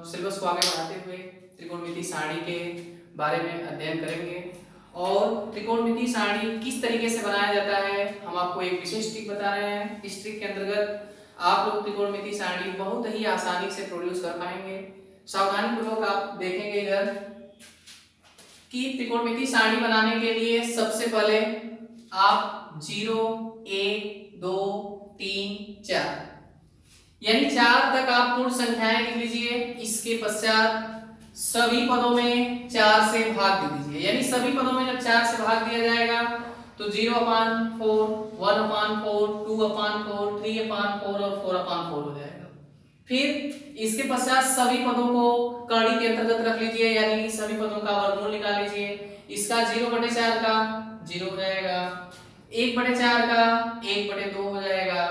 Syllabus को आगे बढ़ाते हुए त्रिकोणमिति सारणी के बारे में अध्ययन करेंगे और त्रिकोणमिति सारणी किस तरीके से बनाया जाता है हम आपको एक विशेष ट्रिक बता रहे हैं। इस ट्रिक के अंतर्गत आप लोग त्रिकोणमिति सारणी बहुत ही आसानी से प्रोड्यूस कर पाएंगे। सावधानी पूर्वक आप देखेंगे इधर कि त्रिकोणमिति सारणी बनाने के लिए सबसे पहले आप 0 1 2 3 4 यानी 4 तक आप पूर्ण संख्याएं लिख लीजिए। इसके पश्चात सभी पदों में 4 से भाग दे दीजिए, यानी सभी पदों में जब 4 से भाग दिया जाएगा तो 0/4 1/4 2/4 3/4 और 4/4 हो जाएगा। फिर इसके पश्चात सभी पदों को कड़ी के अंतर्गत रख लीजिए, यानी कि सभी पदों का वर्गमूल निकाल लीजिए। इसका 0/4 का 0 हो जाएगा, 1/4 का 1/2 हो जाएगा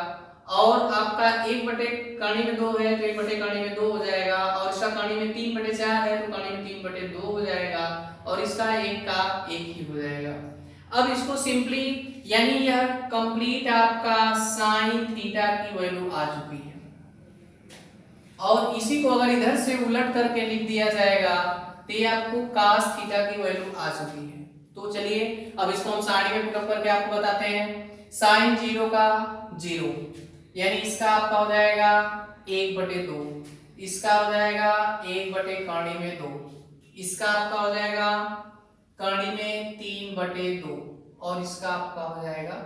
और आपका 1/कर्ण में 2 है तो 1/कर्ण में 2 हो जाएगा और इसका कर्ण में 3/4 है तो कर्ण में 3/2 हो जाएगा और इसका 1 का 1 ही हो जाएगा। अब इसको सिंपली यानी यह कंप्लीट आपका sin थीटा की वैल्यू आ चुकी है और इसी को अगर इधर से उलट करके लिख दिया जाएगा तो ये आपको cos थीटा की वैल्यू आ चुकी है। तो चलिए अब इसको हम सारणी में पुटअप करके आपको बताते हैं। sin 0 का 0 यानी इसका आपका हो जाएगा 1/2, इसका हो जाएगा 1/कर्ण में 2, इसका आपका हो जाएगा कर्ण में 3/2 और इसका आपका हो जाएगा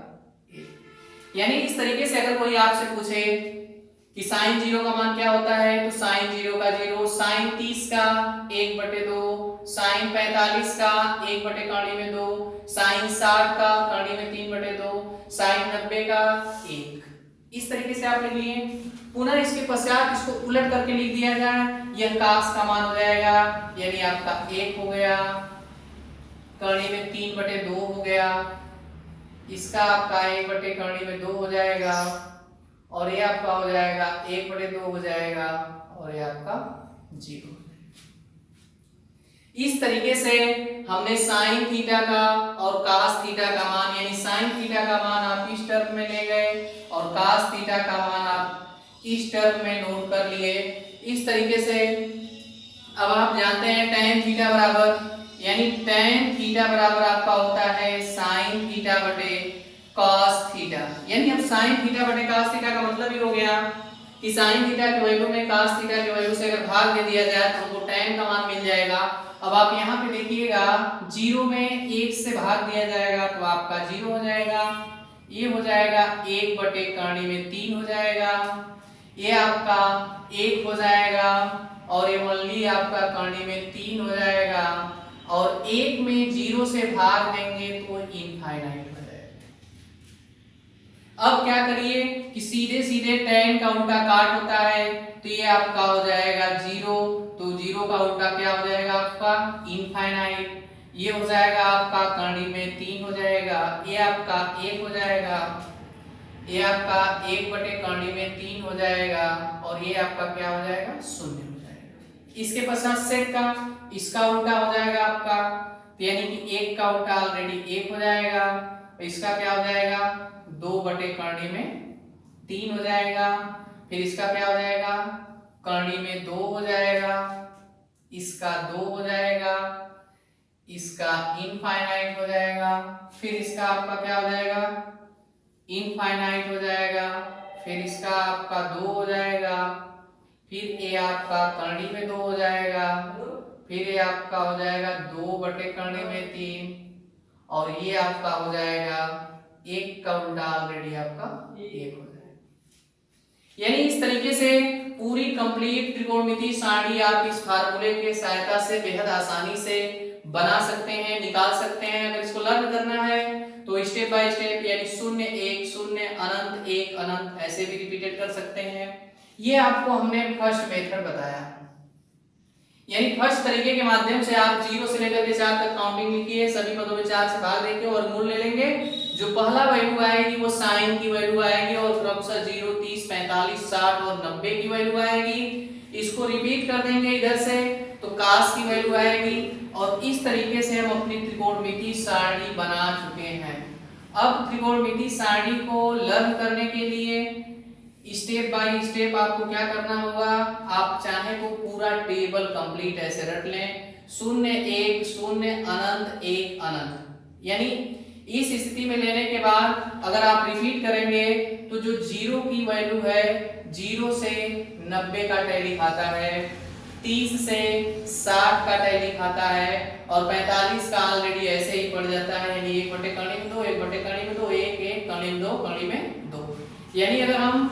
1। यानी इस तरीके से अगर कोई आपसे पूछे कि sin 0 का मान क्या होता है तो sin 0 का 0, sin 30 का 1/2, sin 45 का 1/कर्ण में 2, sin 60 का कर्ण में 3/2, sin 90 का 1। इस तरीके से आप लिख लिए। पुनः इसके पश्चात इसको उलट करके लिख दिया जाए, यह cos का मान हो जाएगा यानी आपका 1 हो गया, कर्ण में 3/2 हो गया, इसका आपका 1/कर्ण में 2 हो जाएगा और ये आपका हो जाएगा 1/2 हो जाएगा और ये आपका 0। इस तरीके से हमने sin थीटा का और cos थीटा का मान यानी sin थीटा का मान आप इस टर्म में ले गए और cos थीटा का मान आप इस टर्म में नोट कर लिए। इस तरीके से अब आप जानते हैं tan थीटा बराबर यानी tan थीटा बराबर आपका होता है sin थीटा बटे cos थीटा। यानी अब sin थीटा बटे cos थीटा का मतलब ही हो गया कि sin थीटा की वैल्यू में cos थीटा की वैल्यू से अगर भाग दे दिया जाए तो हमको tan का मान मिल जाएगा। अब आप यहाँ पे देखिएगा 0 में 1 से भाग दिया जाएगा तो आपका 0 हो जाएगा, ये हो जाएगा 1/कर्ण में 3 हो जाएगा, ये आपका 1 हो जाएगा और ये ओनली आपका कर्ण में 3 हो जाएगा और 1 में 0 से भाग देंगे तो इनफाइनाइट हो जाएगा। अब क्या करिए कि सीधे सीधे tan का उल्टा काट होता है तो ये आपका हो जाएगा 0, तो 0 का उल्टा क्या हो जाएगा आपका इनफाइनाइट। ये हो जाएगा आपका कर्ण में 3 हो जाएगा, ये आपका 1 हो जाएगा, ये आपका 1/कर्ण में 3 हो जाएगा और ये आपका क्या हो जाएगा 0 हो जाएगा। इसके पश्चात सेक का इसका उल्टा हो जाएगा आपका यानी कि 1 का उल्टा ऑलरेडी 1 हो जाएगा, इसका क्या हो जाएगा 2/कर्ण में 3 हो जाएगा, फिर इसका क्या हो जाएगा कर्ण में 2 हो जाएगा, इसका 2 हो जाएगा, इसका इनफाइनाइट हो जाएगा, फिर इसका आपका क्या हो जाएगा इनफाइनाइट हो जाएगा, फिर इसका आपका 2 हो जाएगा, फिर ये आपका कर्ण में 2 हो जाएगा, फिर ये आपका हो जाएगा 2/कर्ण में 3 और ये आपका हो जाएगा 1 का उल्टा ऑलरेडी आपका 1 हो जाएगा। यानी इस तरीके से पूरी कंप्लीट त्रिकोणमिति सारणी आप इस फार्मूले की सहायता से बेहद आसानी से बना सकते हैं, निकाल सकते हैं। अगर इसको लर्न करना है तो स्टेप बाय स्टेप यानी 0 1 0 अनंत 1 अनंत ऐसे भी रिपीटेड कर सकते हैं। ये आपको हमने फर्स्ट मेथड बताया यानी फर्स्ट तरीके के माध्यम से आप 0 से लेकर के 4 तक काउंटिंग लिखिए, सभी पदों में 4 से भाग देके और मूल ले लेंगे। जो पहला वैल्यू आएगी वो साइन की वैल्यू आएगी और क्रमशः 0 30 45 60 और 90 की वैल्यू आएगी। इसको रिपीट कर देंगे इधर से तो cos की वैल्यू आएगी और इस तरीके से हम अपनी त्रिकोणमिति सारणी बना चुके हैं। अब त्रिकोणमिति सारणी को लर्न करने के लिए स्टेप बाय स्टेप आपको क्या करना होगा, आप चाहे तो पूरा टेबल कंप्लीट ऐसे रट लें, 0 1 0 अनंत 1 अनंत। यानी इस स्थिति में लेने के बाद अगर आप रिपीट करेंगे तो जो 0 की वैल्यू है 0 से 90 का टैली खाता है, 30 से 60 का टैली खाता है और 45 का ऑलरेडी ऐसे ही पड़ जाता है। यानी 1 बटे कड़ी में 2, 1 बटे कड़ी में 2, 1 1 कड़ी में 2, कड़ी में 2। यानी अगर हम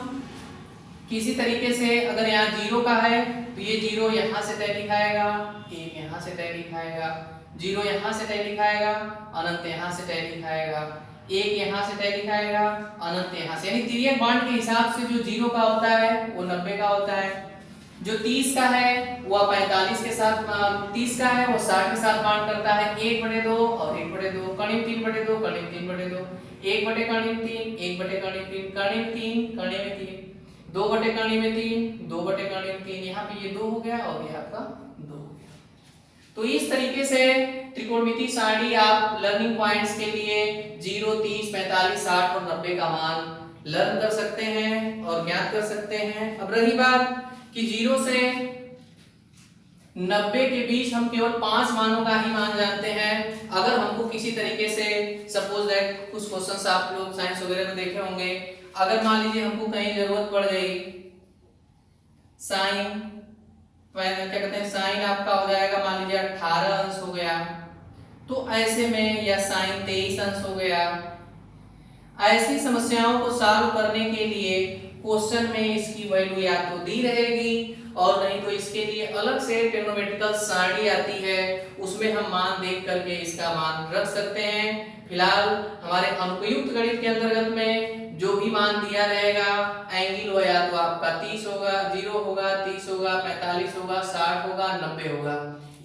किसी तरीके से अगर यहाँ 0 का है तो ये 0 यहाँ से टैली खाएगा, 1 यहाँ से टैली खाएगा, 0 यहाँ से टैली खाएगा, अनंत यहाँ से टैली खाएगा, 1 यहाँ से टैली खाएगा, अनंत यहाँ से। यानी तिर्यक बांड के हिसाब से जो 0 का होता है वो 90 का होता है, जो 30 का है वो 45 के साथ, 30 का है वो 60 के साथ बांड करता है, 1/2 और 1/2, कड़ी 3/2, कड़ी 3/2, 1 बटे कड़ी 3, 1 बटे कड़ी 3, कड़ी 3, कड़ी में 3, 2 बटे कड़ी में 3, 2 बटे कड़ी में 3, यहाँ पे ये 2 हो गया और ये आपका 2 हो गया। तो इस तरीके से त्रिकोणमितीय सारणी आप लर्निंग पॉइंट्स के लिए 0, 30, 45, 60 और 90 का मान लर्न कर सकते हैं और ज्ञात कर सकते हैं। अब रही बात कि 0 से 90 के बीच हम केवल 5 मानों का ही मान जानते हैं। अगर हमको किसी तरीके से सपोज दैट कुछ क्वेश्चंस आप लोग साइंस वगैरह में देखे होंगे, अगर मान लीजिए हमको कहीं जरूरत पड़ गई साइन, क्या कहते हैं साइन आपका हो जाएगा मान लीजिए 18 अंश हो गया, तो ऐसे में या साइन 23 अंश हो गया, ऐसी समस्याओं को सॉल्व करने के लिए क्वेश्चन में इसकी वैल्यू या तो दी रहेगी और नहीं तो इसके लिए अलग से ट्रिग्नोमेट्रिकल सारणी आती है, उसमें हम मान देख करके इसका मान रख सकते हैं। फिलहाल हमारे अनुपयुक्त गणित के अंतर्गत में जो भी मान दिया रहेगा एंगल हो या तो आपका 30 होगा, 0 होगा, 30 होगा, 45 होगा, 60 होगा, 90 होगा।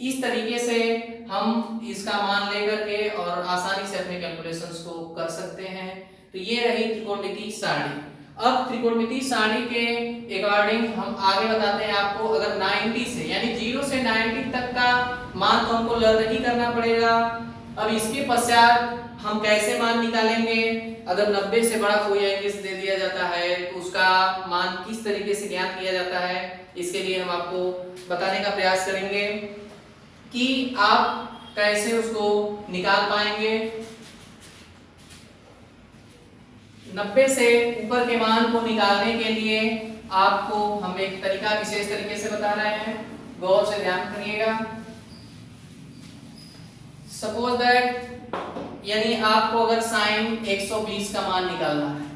इस तरीके से हम इसका मान लेकर के और आसानी से अपने कैलकुलेशंस को कर सकते हैं। तो ये रही त्रिकोणमितीय सारणी। अब त्रिकोणमितीय सारणी के अकॉर्डिंग हम आगे बताते हैं आपको। अगर 90 से यानी 0 से 90 तक का मान तो हमको लर्न ही करना पड़ेगा। अब इसके पश्चात हम कैसे मान निकालेंगे, अगर 90 से बड़ा कोई एंगल दे दिया जाता है तो उसका मान किस तरीके से ज्ञात किया जाता है, इसके लिए हम आपको बताने का प्रयास करेंगे कि आप कैसे उसको निकाल पाएंगे। 90 से ऊपर के मान को निकालने के लिए आपको हम एक तरीका विशेष तरीके से बता रहे हैं, गौर से ध्यान करिएगा। सपोज दैट यानी आपको अगर साइन 120 का मान निकालना है,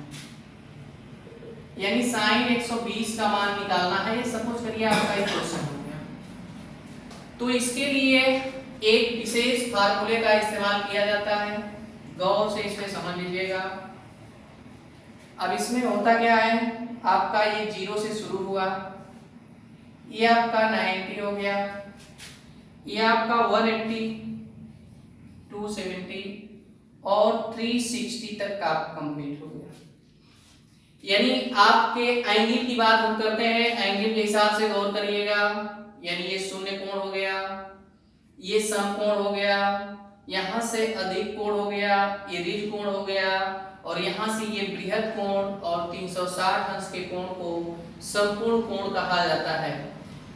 यानी साइन 120 का मान निकालना है, ये सपोज करिए आपका एक क्वेश्चन हो गया। तो इसके लिए एक विशेष फार्मूले का इस्तेमाल किया जाता है, गौर से इसमें समझ लीजिएगा। अब इसमें होता क्या है, आपका ये 0 से शुरू हुआ, ये आपका 90 हो गया, ये आपका 180, 270 और 360 तक का कंप्लीट हो गया। यानी आपके एंगल की बात हम करते हैं, एंगल के हिसाब से गौर करिएगा। यानी ये शून्य कोण हो गया, ये समकोण हो गया, यहां से अधिक कोण हो गया, ये ऋण कोण हो गया और यहां से ये बृहद कोण और 360 अंश के कोण को संपूर्ण कोण कहा जाता है।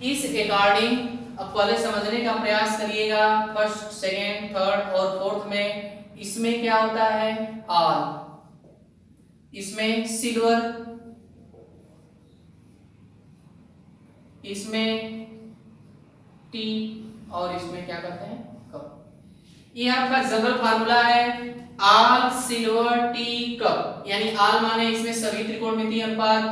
इस अकॉर्डिंग अब पहले समझने का प्रयास करिएगा। फर्स्ट, सेकेंड, थर्ड और फोर्थ में इसमें क्या होता है, आल, इसमें सिल्वर, इसमें टी और इसमें क्या कहते हैं, कप। ये आपका जनरल फार्मूला है, आल सिल्वर टी कप। यानी आल माने इसमें सभी त्रिकोणमितीय अनुपात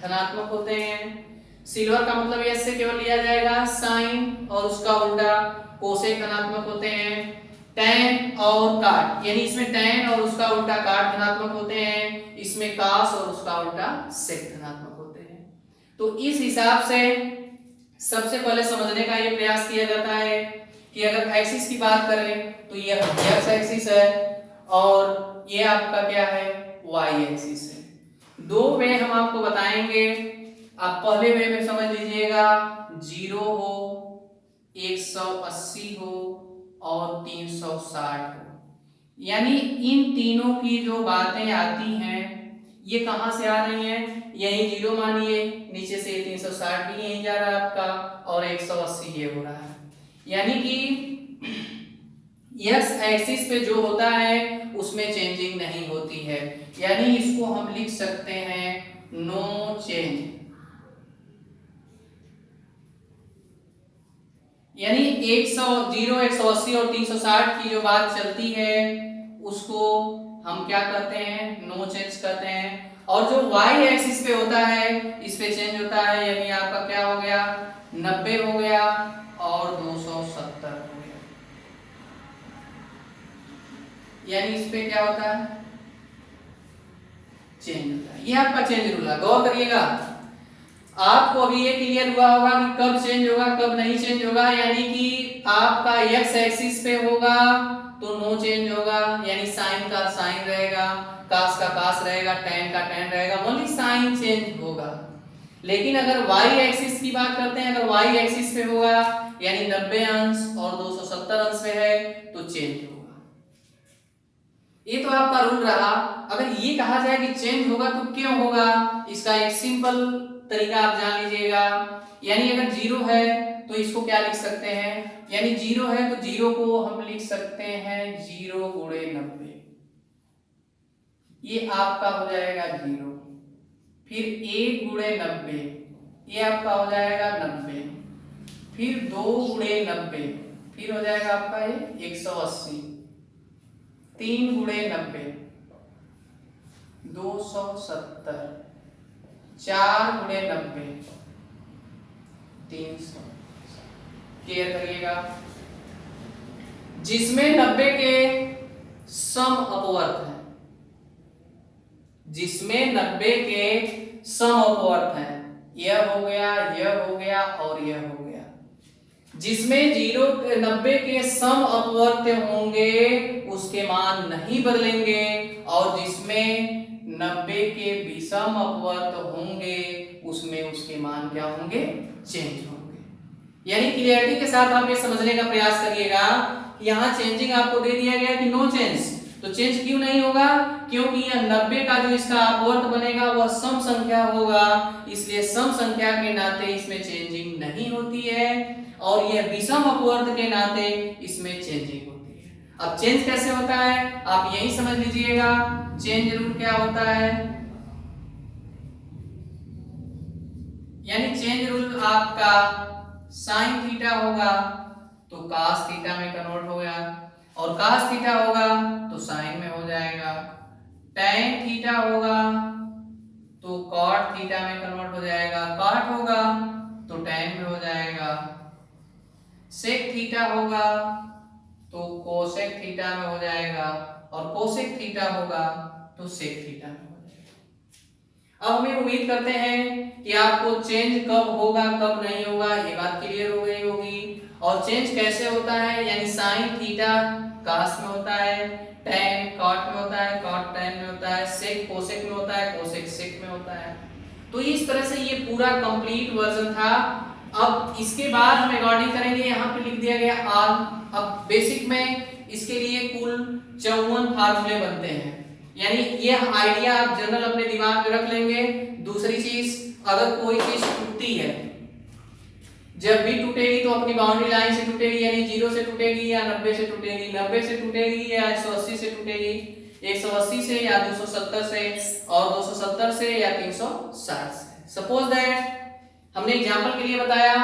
धनात्मक होते हैं। सिल्वर का मतलब ऐसे केवल लिया जाएगा साइन और उसका उल्टा कोसेक धनात्मक होते हैं। टैन और काट, यानी इसमें टैन और उसका उल्टा काट धनात्मक होते हैं, इसमें कास और उसका उल्टा सेक धनात्मक होते हैं। तो इस हिसाब से सबसे पहले समझने का ये प्रयास किया जाता है कि अगर एक्सिस की बात करें तो ये एक्स एक्सिस है और ये आपका क्या है, वाई एक्सिस है। दो वे हम आपको बताएंगे। आप पहले वे में समझ लीजिएगा, 0 हो, 180 हो और 360 हो। यानी इन तीनों की जो बातें आती हैं ये कहां से आ रही हैं, यही 0 मानिए, नीचे से 360 भी यहीं जा रहा है आपका, और 180 ये हो रहा है। यानी कि एक्स एक्सिस पे जो होता है उसमें चेंजिंग नहीं होती है, यानी इसको हम लिख सकते हैं नो चेंज। यानी 180 और 360 की जो बात चलती है उसको हम क्या कहते हैं, नो चेंज कहते हैं। और जो वाई एक्सिस पे होता है इस पे चेंज होता है, यानी आपका क्या हो गया, 90 हो गया और 270 हो गया। यानी इस पे क्या होता है, चेंज होता है। ये आपका चेंज रूल है, गौर करिएगा। आपको अभी ये क्लियर हुआ होगा कि कब चेंज होगा कब नहीं चेंज होगा। यानी कि आपका एक्स एक्सिस पे होगा तो नो चेंज होगा, यानी साइन का साइन रहेगा, कास का कास रहेगा, टैन का टैन रहेगा, ओनली साइन चेंज होगा। लेकिन अगर वाई एक्सिस की बात करते हैं, अगर वाई एक्सिस पे होगा यानी 90 अंश और 270 अंश पे है तो चेंज होगा। ये तो आपका रूल रहा। अगर ये कहा जाए कि चेंज होगा तो क्यों होगा, इसका एक सिंपल तरीका आप जान लीजिएगा। यानी अगर 0 है तो इसको क्या लिख सकते हैं, यानी 0 है तो 0 को हम लिख सकते हैं 0 गुणे 90, ये आपका हो जाएगा 0। फिर 1 गुणे 90, ये आपका हो जाएगा 90। फिर 2 गुणे 90, फिर हो जाएगा आपका ये 180। 3 गुणे 90, 270। 4 गुणे 90, 300। क्लियर करिएगा। जिसमें 90 के सम अपवर्त है, जिसमें 90 के सम अपवर्त है, यह हो गया, यह हो गया और यह हो गया। जिसमें 90 के सम अपवर्त होंगे उसके मान नहीं बदलेंगे, और जिसमें 90 के विषम अपवर्त होंगे उसमें उसके मान क्या होंगे, चेंज होंगे। यानी क्लियरिटी के साथ आप ये समझने का प्रयास करिएगा कि यहाँ चेंजिंग आपको दे दिया गया कि नो चेंज, तो चेंज क्यों नहीं होगा, क्योंकि यह 90 का जो इसका अपवर्त बनेगा वह सम संख्या होगा, इसलिए सम संख्या के नाते इसमें चेंजिंग नहीं होती है, और यह विषम अपवर्त के नाते इसमें चेंजिंग होती है। अब चेंज कैसे होता है आप यही समझ लीजिएगा। चेंज रूल क्या होता है, यानी चेंज रूल आपका साइन थीटा होगा तो कास थीटा में कन्वर्ट हो गया, और कास थीटा होगा तो साइन में हो जाएगा। टैन थीटा होगा तो कॉट थीटा में कन्वर्ट हो जाएगा, कॉट होगा तो टैन में हो जाएगा। सेक थीटा होगा तो कोसेक थीटा में हो जाएगा, और कोसेक थीटा होगा तो सेक थीटा में हो जाएगा। अब हमें उम्मीद करते हैं कि आपको चेंज कब होगा कब नहीं होगा ये बात क्लियर हो गई होगी। और चेंज कैसे होता है, यानी साइन थीटा कास में होता है, टैन कॉट में होता है, कॉट टैन में होता है, सेक कोसेक में होता है, कोसेक सेक में होता है। तो इस तरह से ये पूरा कंप्लीट वर्जन था। अब इसके बाद हम रिकॉर्डिंग करेंगे, यहाँ पे लिख दिया गया ऑल। अब बेसिक में इसके लिए कुल 54 फार्मूले बनते हैं, यानी ये आइडिया आप जनरल अपने दिमाग में रख लेंगे। दूसरी चीज, अगर कोई चीज टूटती है, जब भी टूटेगी तो अपनी बाउंड्री लाइन से टूटेगी, यानी 0 से टूटेगी या 90 से टूटेगी, 90 से टूटेगी या 180 से टूटेगी, 180 से या 270 से, और 270 से या 360 से। सपोज दैट हमने एग्जांपल के लिए बताया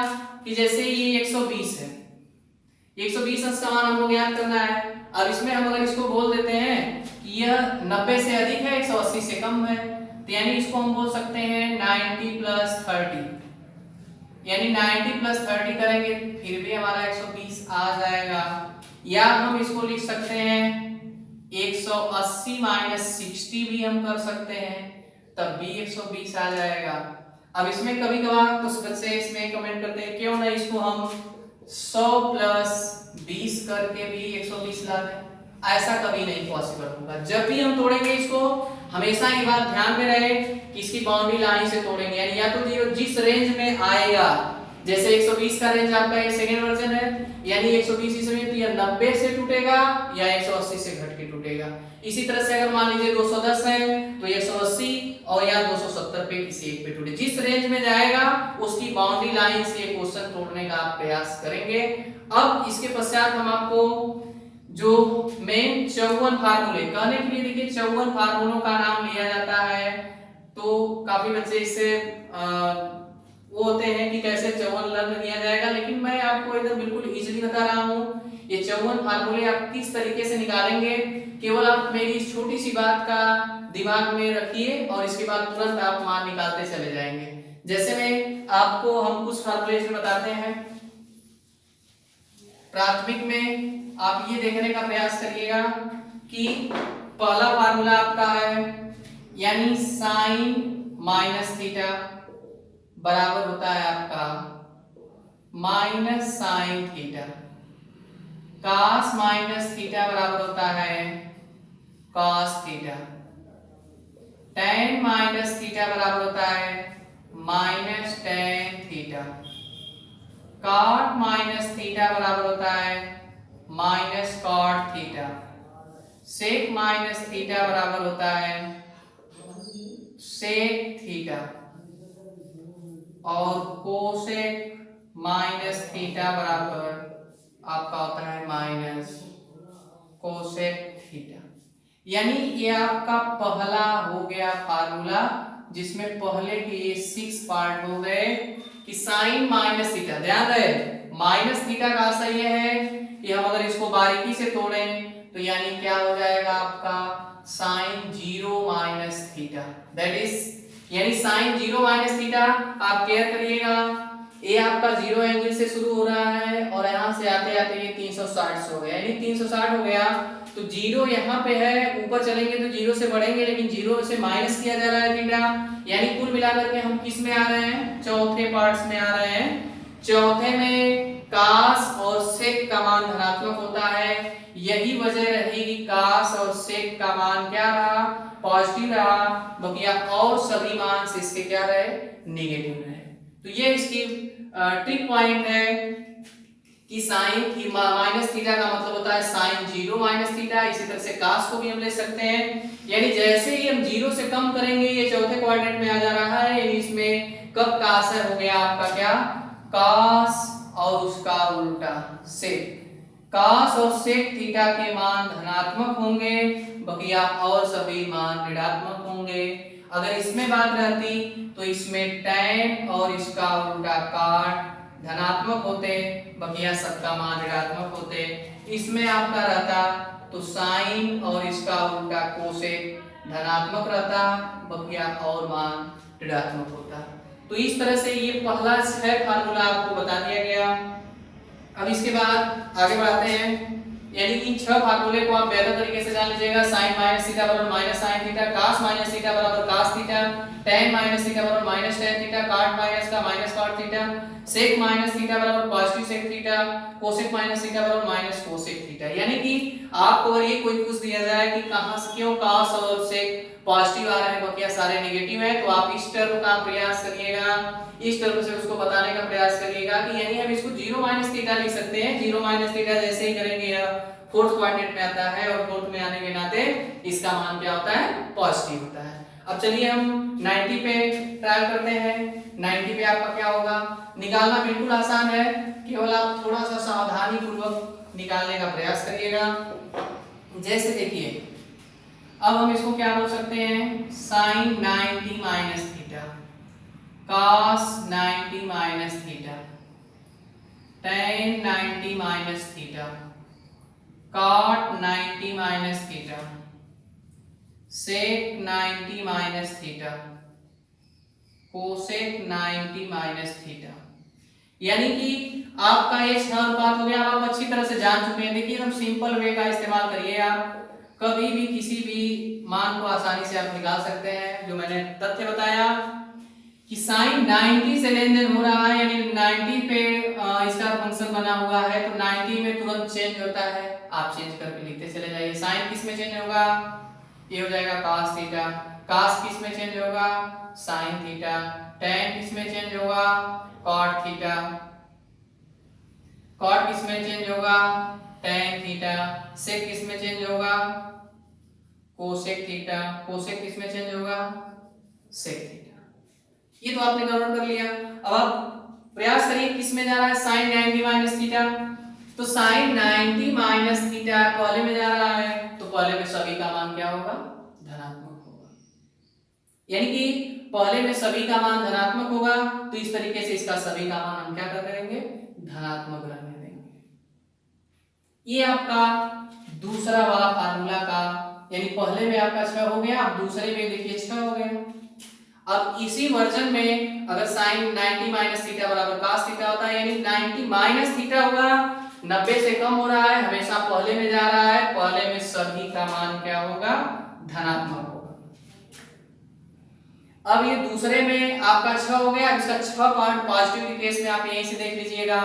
कि जैसे ये 120 है, 120 अंश का मान हमको ज्ञात करना है। अब इसमें हम अगर इसको बोल देते हैं कि यह 90 से अधिक है, 180 से कम है, तो यानी इसको हम बोल सकते हैं 90 + 30, यानी 90 + 30 करेंगे फिर भी हमारा 120 आ जाएगा। या हम इसको लिख सकते हैं 180 - 60 भी हम कर सकते हैं, तब भी 120 आ जाएगा। अब इसमें कभी कभार कुछ बच्चे इसमें कमेंट करते हैं क्यों ना इसको हम 100 + 20 करके भी 120 ला दें। ऐसा कभी नहीं पॉसिबल होगा। जब भी हम तोड़ेंगे इसको हमेशा ये बात ध्यान में रहे कि इसकी बाउंड्री लाइन से तोड़ेंगे, यानी या तो जिस रेंज में आएगा जैसे 120 का रेंज आपका ये सेकंड वर्जन है, यानी 120 इसमें तो यह 90 से टूटेगा या 180 से घट के टूटेगा। इसी तरह से अगर मान लीजिए 210 है तो 180 और या 270 पे किसी एक पे टूटे। जिस रेंज में जाएगा उसकी बाउंड्री लाइन से क्वेश्चन तोड़ने का आप प्रयास करेंगे। अब इसके पश्चात हम आपको जो मेन 54 फार्मूले कहने के लिए, देखिए 54 फार्मूलों का नाम लिया जाता है, तो काफी बच्चे इससे वो होते हैं कि कैसे 54 लर्न किया जाएगा, लेकिन मैं आपको एकदम बिल्कुल इजीली बता रहा हूँ। ये 54 फार्मूले आप किस तरीके से निकालेंगे, केवल आप मेरी इस छोटी सी बात का दिमाग में रखिए और इसके बाद तुरंत आप मान निकालते चले जाएंगे। जैसे में आपको हम कुछ फार्मूले बताते हैं। प्राथमिक में आप ये देखने का प्रयास करिएगा कि पहला फार्मूला आपका है, यानी साइन माइनस थीटा बराबर होता है आपका minus sine theta. Cos minus theta बराबर होता है cos theta. Tan minus theta बराबर होता है minus tan theta. Cot minus theta बराबर होता है minus cot theta. Sec minus theta बराबर होता है सेक थीटा। और कोसेक माइनस थीटा बराबर आपका होता है माइनस कोसेक थीटा। यानी ये आपका पहला हो गया फार्मूला, जिसमें पहले के ये 6 पार्ट हो गए कि साइन माइनस थीटा। ध्यान रहे माइनस थीटा का आशय ये है कि हम अगर इसको बारीकी से तोड़ें तो यानी क्या हो जाएगा आपका sine 0 minus theta. That is यानी साइन 0 माइनस थीटा आप केयर करिएगा। ये आपका 0 एंगल से शुरू हो रहा है और यहाँ से आते आते ये 360 से हो गया, यानी 360 हो गया तो 0 यहाँ पे है, ऊपर चलेंगे तो 0 से बढ़ेंगे, लेकिन 0 से माइनस किया जा रहा है थीटा। यानी कुल मिलाकर के हम किस में आ रहे हैं, चौथे पार्ट्स में आ रहे हैं। चौथे में कास और सेक का मान धनात्मक होता है। यही वजह रही कि कास और सेक का मान क्या रहा, पॉजिटिव रहा, बकिया और सभी मान से इसके क्या रहे, नेगेटिव रहे। तो ये इसकी ट्रिक पॉइंट है कि साइन की माइनस थीटा का मतलब होता है साइन 0 माइनस थीटा। इसी तरह से कास को भी हम ले सकते हैं, यानी जैसे ही हम 0 से कम करेंगे ये चौथे क्वाड्रेंट में आ जा रहा है, यानी इसमें कब का असर हो गया आपका क्या, कास और उसका उल्टा सेक। कास और सेक थीटा के मान धनात्मक होंगे, बकिया और सभी मान ऋणात्मक होंगे। अगर इसमें बात रहती तो इसमें tan और इसका उल्टा काट धनात्मक होते, बकिया सबका मान ऋणात्मक होते। इसमें आपका रहता तो साइन और इसका उल्टा कोसेक धनात्मक रहता, बकिया और मान ऋणात्मक होता। तो इस तरह से ये पहला है फार्मूला आपको बता दिया गया। अब इसके बाद आगे बढ़ाते हैं, यानी इन 6 फार्मूले को आप बेहतर तरीके से जान लीजिएगा। साइन माइनस थीटा बराबर minus sine theta, cos minus theta बराबर cos theta, tan minus theta बराबर minus tan theta, cot minus का minus cot theta, sec minus theta बराबर positive sec theta, cosec minus theta बराबर minus cosec theta. यानी कि आपको अगर ये कोई पूछ दिया जाए कि कहां से क्यों कास और सेक पॉजिटिव आ रहे हैं, बकिया सारे नेगेटिव है, तो आप इस टर्म का प्रयास करिएगा, इस टर्म से उसको बताने का प्रयास करिएगा कि यानी हम इसको 0 माइनस थीटा लिख सकते हैं। 0 माइनस थीटा जैसे ही करेंगे यह फोर्थ क्वाड्रेंट में आता है और फोर्थ में आने के नाते इसका मान क्या होता है, पॉजिटिव होता है। अब चलिए हम 90 पे ट्रायल करते हैं। 90 पे आपका क्या होगा, निकालना बिल्कुल आसान है, केवल आप थोड़ा सा सावधानी पूर्वक निकालने का प्रयास करिएगा। जैसे देखिए अब हम इसको क्या बोल सकते हैं, sine 90 minus theta, cos 90 minus theta, tan 90 minus theta, cot 90 minus theta, sec 90 minus theta, cosec 90 minus theta. यानी कि आपका ये 6 अनुपात हो गया। आप अच्छी तरह से जान चुके हैं। देखिए एकदम सिंपल वे का इस्तेमाल करिए, आप कभी भी किसी भी मान को आसानी से आप निकाल सकते हैं। जो मैंने तथ्य बताया कि साइन 90 से लेन देन हो रहा है, यानी 90 पे इसका फंक्शन बना हुआ है, तो 90 में तुरंत चेंज होता है, आप चेंज करके लिखते चले जाइए। साइन किस में चेंज होगा, ये हो जाएगा cos थीटा, cos किस में चेंज होगा, sin थीटा, tan किस में चेंज होगा, cot थीटा, कॉट किस में चेंज होगा, tan थीटा। सेक किस में चेंज होगा, कोसेक थीटा। कोसेक किस में चेंज होगा, सेक थीटा। ये तो आपने कन्वर्ट कर लिया। अब आप प्रयास करिए किस में जा रहा है, sin 90 माइनस थीटा। तो sin 90 माइनस थीटा पहले में जा रहा है, तो पहले में सभी का मान क्या होगा, धनात्मक होगा। यानी कि पहले में सभी का मान धनात्मक होगा, तो इस तरीके से इसका सभी का मान हम क्या कर करेंगे, धनात्मक रहने देंगे। ये आपका दूसरा वाला फार्मूला का, यानी पहले में आपका 6 हो गया, अब दूसरे में देखिए 6 हो गया। अब इसी वर्जन में अगर sin 90 माइनस थीटा बराबर cos थीटा होता है, यानी 90 माइनस थीटा होगा, 90 से कम हो रहा है, हमेशा पहले में जा रहा है, पहले में सभी का मान क्या होगा, धनात्मक होगा। अब ये दूसरे में आपका 6 हो गया, इसका 6 पार्ट पॉजिटिव के केस में आप यहीं से देख लीजिएगा।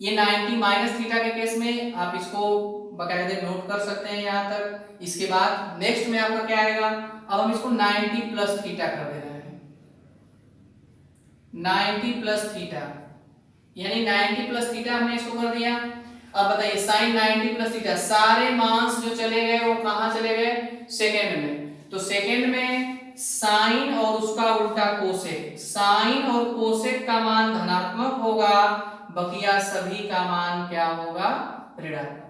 ये 90 माइनस थीटा के केस में आप इसको बकायदे नोट कर सकते हैं यहाँ तक। इसके बाद नेक्स्ट में आपका क्या आएगा, अब हम इसको 90 प्लस थीटा कर दे रहे हैं, 90 प्लस थीटा, यानी 90 प्लस थीटा हमने इसको कर दिया। अब बताइए sin 90 प्लस थीटा, सारे मास जो चले गए वो कहां चले गए, सेकेंड में। तो सेकेंड में साइन और उसका उल्टा कोसेक, साइन और कोसेक का मान धनात्मक होगा, बकिया सभी का मान क्या होगा, ऋणात्मक।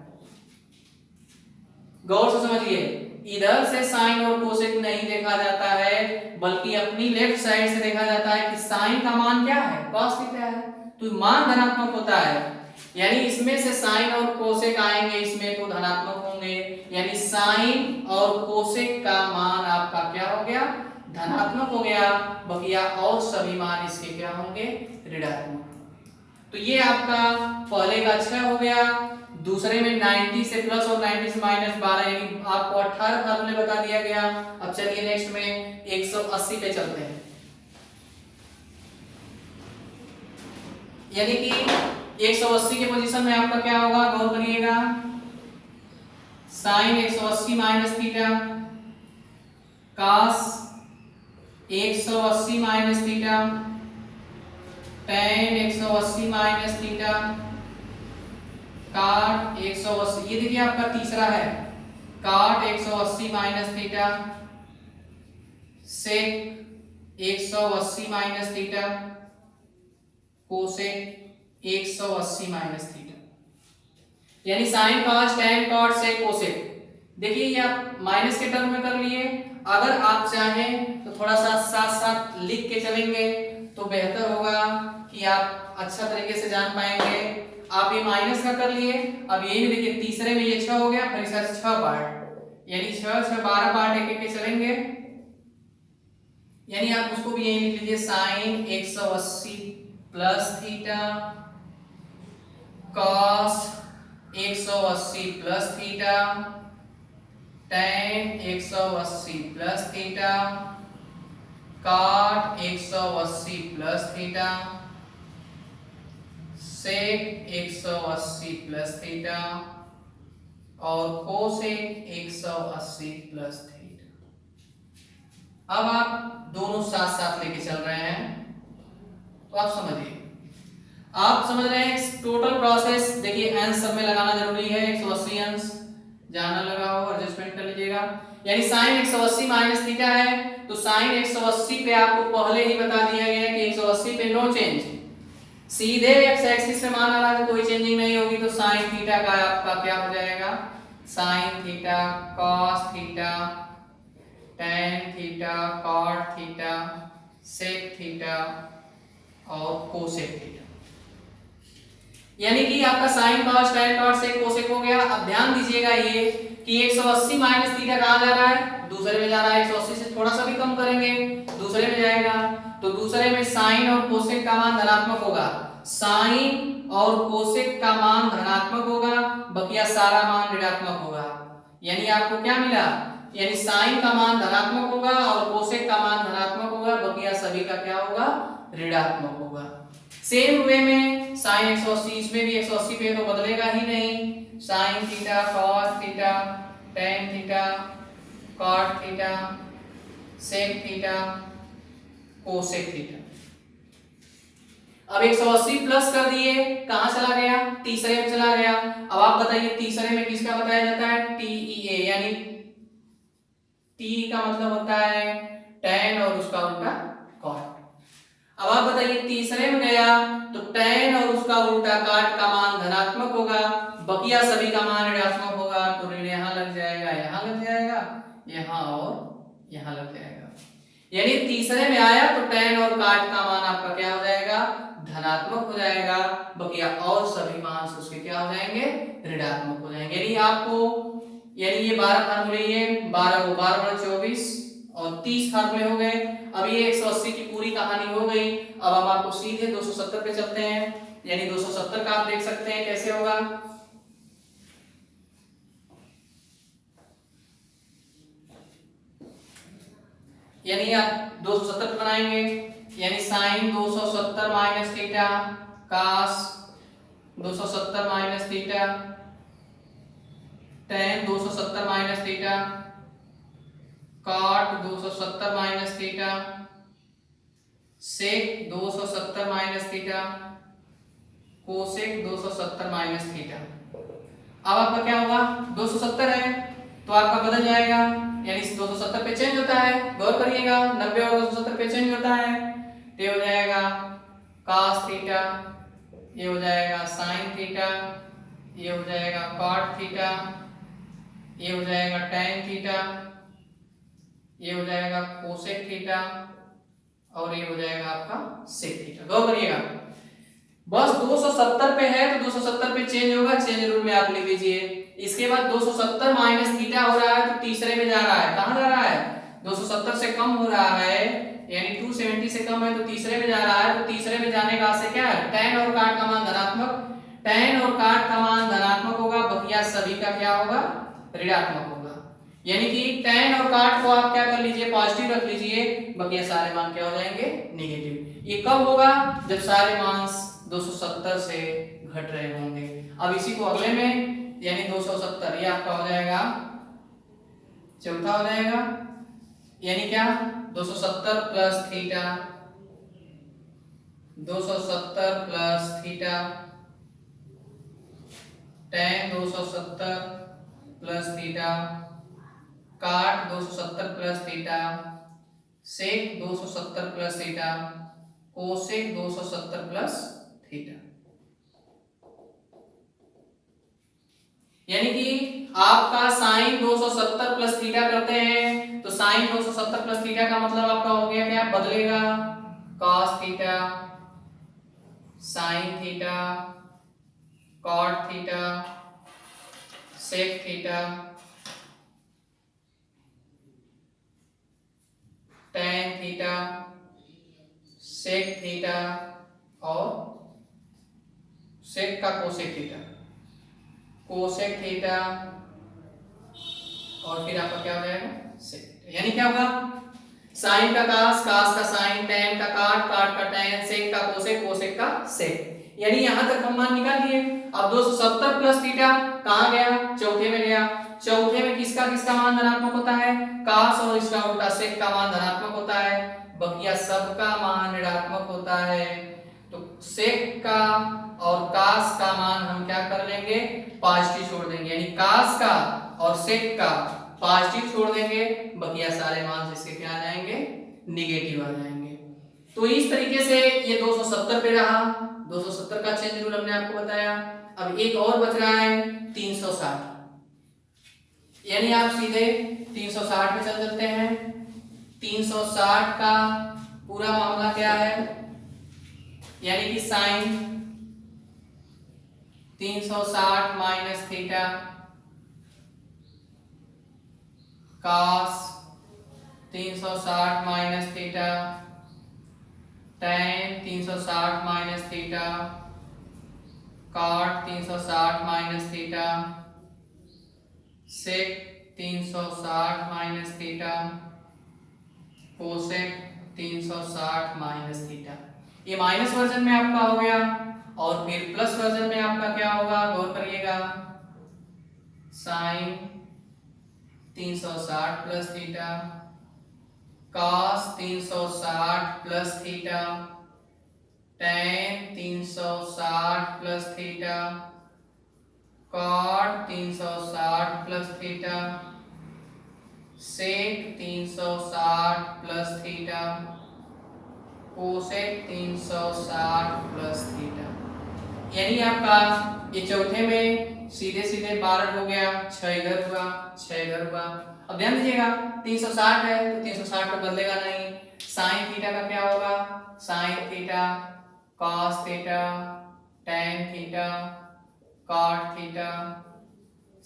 गौर से समझिए, इधर से साइन और कोसेक नहीं देखा जाता है, बल्कि अपनी लेफ्ट साइड से देखा जाता है कि साइन का मान क्या है, cos थीटा है, तो मान धनात्मक होता है। यानी इसमें से साइन और कोसेक आएंगे, इसमें तो धनात्मक होंगे, यानी साइन और कोसेक का मान आपका क्या हो गया, धनात्मक हो गया, बकिया और सभी मान इसके क्या होंगे, ऋणात्मक। तो ये आपका पहले का 6 हो गया, दूसरे में 90 से प्लस और 90 से माइनस 12, यानी आपको 18 फार्मूले बता दिया गया। अब चलिए नेक्स्ट में 180 पे चलते हैं। यानी कि 180 के पोजीशन में आपका क्या होगा, गौर करिएगा, sine 180 minus theta, cos 180 minus theta, tan 180 minus theta, cot 180, ये देखिए आपका तीसरा है, cot 180 minus theta, sec 180 minus theta, cosec 180 minus theta. यानी sine cos tan cot sec cosec, देखिए ये आप माइनस के टर्म में कर लिए। अगर आप चाहें तो थोड़ा सा साथ साथ लिख के चलेंगे तो बेहतर होगा कि आप अच्छा तरीके से जान पाएंगे। आप ये माइनस का कर लिए, अब यही में देखिए तीसरे में ये 6 हो गया, फिर इसका 6 पार्ट, यानी 6 6 12 पार्ट एक एक के चलेंगे। यानी आप उसको भी यही लिख लीजिए, sine 180 plus theta, cos 180 plus theta, tan 180 plus theta, cot 180 plus theta, sec 180 plus theta और cosec 180 प्लस थीटा। अब आप दोनों साथ साथ लेके चल रहे हैं, तो आप समझिए, आप समझ रहे हैं टोटल प्रोसेस। देखिए अंश सब में लगाना जरूरी है, 180 अंश जहां ना लगा हो एडजस्टमेंट कर लीजिएगा। यानी साइन 180 माइनस थीटा है, तो साइन 180 पे आपको पहले ही बता दिया गया है कि 180 पे नो चेंज, सीधे एक्स एक्सिस पे मान आ रहा है, कोई चेंजिंग नहीं होगी। तो साइन थीटा का आपका क्या हो जाएगा, sine theta, cos theta, tan theta, cot theta, sec theta और कोसेक थीटा। यानी कि आपका sine cos tan cot sec cosec हो गया। अब ध्यान दीजिएगा ये कि 180 माइनस थीटा कहां जा रहा है, दूसरे में जा रहा है। 180 से थोड़ा सा भी कम करेंगे दूसरे में जाएगा, तो दूसरे में साइन और कोसेक का मान धनात्मक होगा, साइन और कोसेक का मान धनात्मक होगा, बकिया सारा मान ऋणात्मक होगा। यानी आपको क्या मिला, यानी साइन का मान धनात्मक होगा और कोसेक का मान धनात्मक होगा, बकिया सभी का क्या होगा, ऋणात्मक होगा। सेम वे में साइन 180, इसमें भी 180 पे तो बदलेगा ही नहीं, sign theta, cos theta, tan theta, cot theta, sec theta, cosec theta. अब 180 प्लस कर दिए, कहां चला गया, तीसरे में चला गया। अब आप बताइए तीसरे में किसका बताया जाता है, टीईए, यानी टी का मतलब होता है tan और उसका उल्टा cot। अब आप बताइए तीसरे में गया तो tan और उसका उल्टा cot का मान धनात्मक होगा, बकिया सभी का मान ऋणात्मक होगा, तो ऋण यहाँ लग जाएगा, यहाँ लग जाएगा, यहाँ और यहाँ लग जाएगा। यानी तीसरे में आया तो tan और cot का मान आपका क्या हो जाएगा, धनात्मक हो जाएगा, बकिया और सभी मान उसके क्या हो जाएंगे, ऋणात्मक हो जाएंगे। यानी आपको, यानी ये 12 फार्मूले, ये 12 को 12 24 और 30 फार्मूले हो गए। अब ये 180 की पूरी कहानी हो गई। अब हम आपको सीधे 270 पे चलते हैं, यानी 270 का आप देख सकते हैं कैसे होगा। यानी आप 270 बनाएंगे, यानी साइन 270 माइनस थीटा, कास 270 minus theta, tan 270 minus theta, cot 270 minus theta, sec 270 minus theta, cosec 270 minus theta. अब आपका क्या होगा, 270 है तो आपका बदल जाएगा, यानी 270 पे चेंज होता है, गौर करिएगा, 90 और 270 पे चेंज होता है, तो ये हो जाएगा cos थीटा, ये हो जाएगा sin थीटा, ये हो जाएगा cot थीटा, ये हो जाएगा tan थीटा, ये हो जाएगा कोसेक थीटा और ये हो जाएगा आपका सेक थीटा। गौर करिएगा, बस 270 पे है तो 270 पे चेंज होगा, चेंज रूल में आप लिख लीजिए। इसके बाद 270 माइनस थीटा हो रहा है तो तीसरे में जा रहा है, कहां जा रहा है, 270 से कम हो रहा है, यानी 270 से कम है तो तीसरे में जा रहा है, तो तीसरे में जाने का से क्या है, tan और cot का मान धनात्मक, tan और cot का मान धनात्मक होगा, बकिया सभी का क्या होगा, ऋणात्मक होगा। यानी कि tan और cot को आप क्या कर लीजिए, पॉजिटिव रख लीजिए, बकिया सारे मान क्या हो जाएंगे, नेगेटिव। ये कब होगा, जब सारे मान 270 से घट रहे होंगे। अब इसी को अगले में, यानी 270, ये आपका हो जाएगा चौथा हो जाएगा, यानी क्या, 270 plus theta, 270 plus theta, tan 270 plus theta, cot 270 plus theta, sec 270 plus theta, cosec 270 plus theta. यानी कि आपका साइन 270 प्लस थीटा करते हैं तो साइन 270 प्लस थीटा का मतलब आपका हो गया क्या, बदलेगा, cos theta, sine theta, cot theta, sec theta, tan theta, sec theta और sec का कोसेक थीटा, कोसेक थीटा और फिर आपका क्या हो जाएगा, sec। यानी क्या होगा, साइन का कास, कास का साइन, tan का काट, काट का tan, sec का कोसेक, कोसेक का sec। यानी यहां तक हम मान निकाल लिए। अब 270 प्लस थीटा कहां गया, चौथे में गया, चौथे में किसका किसका मान धनात्मक होता है, कास और इसका उल्टा सेक का मान धनात्मक होता है, बकिया सबका मान ऋणात्मक होता है। तो सेक का और कास का मान हम क्या कर लेंगे, पॉजिटिव छोड़ देंगे, यानी कास का और सेक का पॉजिटिव छोड़ देंगे, बकिया सारे मान इसके क्या आ जाएंगे, निगेटिव आ जाएंगे। तो इस तरीके से ये 270 पे रहा, 270 का चेंज रूल हमने आपको बताया। अब एक और बच रहा है 360, यानी आप सीधे 360 पे चल चलते हैं। 360 का पूरा मामला क्या है, यानी कि साइन 360 माइनस थीटा, कास 360 minus theta, tan 360 minus theta, cot 360 minus theta, sec 360 minus theta, cosec 360 minus theta. ये माइनस वर्जन में आपका हो गया और फिर प्लस वर्जन में आपका क्या होगा, गौर करिएगा, sine 360 plus theta, cos 360 plus theta, tan 360 plus theta, cot 360 plus theta, sec 360 plus theta, cosec 360 plus theta. यानी आपका ये चौथे में सीधे सीधे 12 हो गया, 6 इधर हुआ, 6 इधर हुआ। अब ध्यान दीजिएगा 360 है तो 360 पे बदलेगा नहीं। साइन थीटा का क्या होगा, sine theta, cos theta, tan theta, cot theta,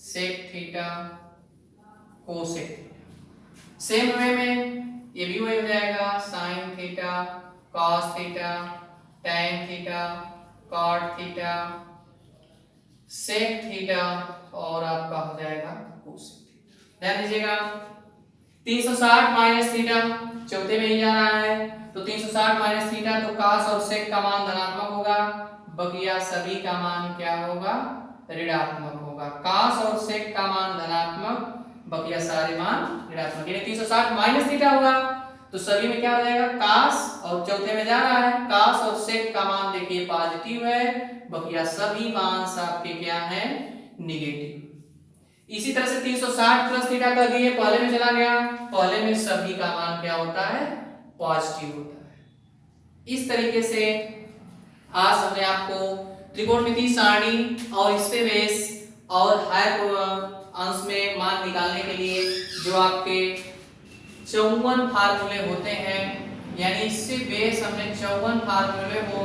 sec theta, cosec theta. Same way में ये भी वही हो जाएगा, sine theta, cos theta, tan theta, cot theta, sec theta और आपका हो जाएगा कोसेक थीटा। ध्यान दीजिएगा 360 माइनस थीटा चौथे में ही जा रहा है तो 360 माइनस थीटा तो कॉस और सेक का मान धनात्मक होगा, बकिया सभी का मान क्या होगा, ऋणात्मक होगा। कॉस और सेक का मान धनात्मक, बकिया सारे मान ऋणात्मक। यानी 360 माइनस थीटा होगा तो सभी में क्या हो जाएगा, कॉस और चौथे में जा रहा है कॉस और सेक का मान देखिए पॉजिटिव है, बकिया सभी मान आपके क्या है, निगेटिव। इसी तरह से 360 प्लस थीटा कर दिए, पहले में चला गया, पहले में सभी का मान क्या होता है, पॉजिटिव होता है। इस तरीके से आज हमने आपको त्रिकोणमितीय सारणी और इससे बेस और हायर अंश में मान निकालने के लिए जो आपके 54 फार्मूले होते हैं, यानी इससे बेस हमने 54 फार्मूले को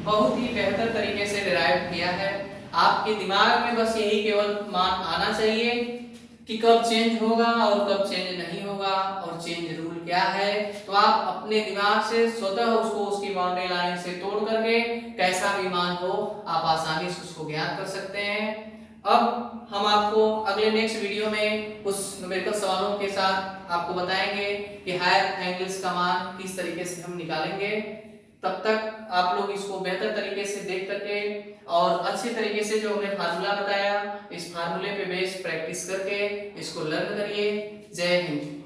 बहुत ही बेहतर तरीके से डिराइव किया है। आपके दिमाग में बस यही केवल मान आना चाहिए कि कब चेंज होगा और कब चेंज नहीं होगा और चेंज रूल क्या है। तो आप अपने दिमाग से स्वतः उसको उसकी बाउंड्री लाइन से तोड़ करके कैसा भी मान हो आप आसानी से उसको ज्ञात कर सकते हैं। अब हम आपको अगले नेक्स्ट वीडियो में उस न्यूमेरिकल सवालों के साथ आपको बताएंगे कि हायर एंगल्स का मान किस तरीके से हम निकालेंगे। तब तक आप लोग इसको बेहतर तरीके से देख करके और अच्छे तरीके से जो हमने फार्मूला बताया इस फार्मूले पे बेस प्रैक्टिस करके इसको लर्न करिए। जय हिंद।